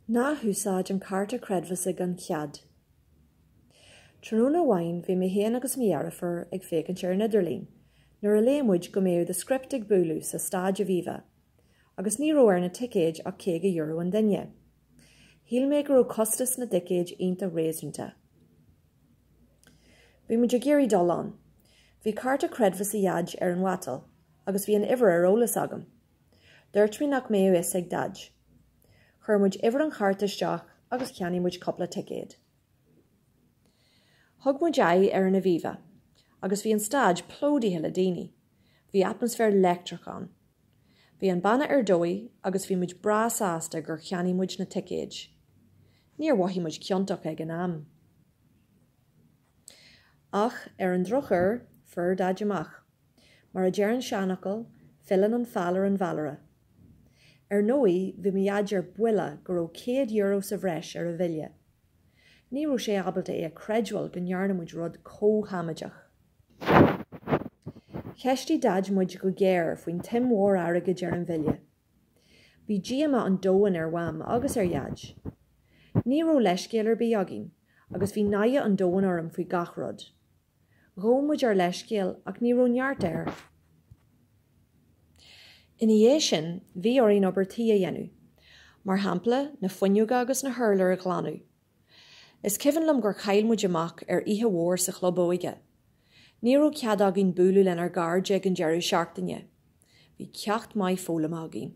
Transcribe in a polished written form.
Ná húsáid an Cárta Creidmheasa gan chead. Trúna bhain bhí mé héana agus miarafar ag fécinn ar Nidirlín, nuair a léimmuid go méoh de script ag búlú sa stáid a bhíomh, agus ní raibh ar na ticéid ach €100 an duine. Híl mé gur costas na dicéid ionta réasúnta. Bhí muid a géirí dul an. Bhí Cárta Creidmheasa iad ar an bhatal, agus bhí an uimhir ar eolas agam. Dúirt mí nach méoh is ag dad. Chuir muid uimhir an charta isteach agus ceannaí muid coppla ticéid. Thug muid ar na bhíomh, agus bhí an stáid plódaithe le daoine. Bhí atmosfér leictrachán. Bhí an banna ar dói agus bhí muid bra sásta gur cheannaí muid na ticéid. Níor waithí muid ciontach ag an am. Ach ar an drochar fur dad amach, mar a dearan seanachal, fillan an fallar an vallara. Ar nói bhí mi iad ar buile gur ó €100 sa bhreis ar a bhile. Ní raibh sé abalta é a creidmhil go ndearna muid rud cóhamadeach. Cheistí dad muid go géir faoin tim mhór airgid ar an bhile. Bhí díama an dóin ar bham agus ar iad. Ní raibh leiscéal ar bíagin, agus bhí naigh an dóin orm faoi gach rud. Róm muid ar leiscéal ach ní raibh neart air. Ina dhé sin, bhí oríon obairtí a dhéanú, mar hampla na fuinneoga agus na hurlar a glanú. Is cifann liom gur chail muid amach ar ihe mhór sa chlub óige. Ní raibh cead agin búlú len ar gard ag an deireadh seachtaine. Bhí ceacht maith fólam agin.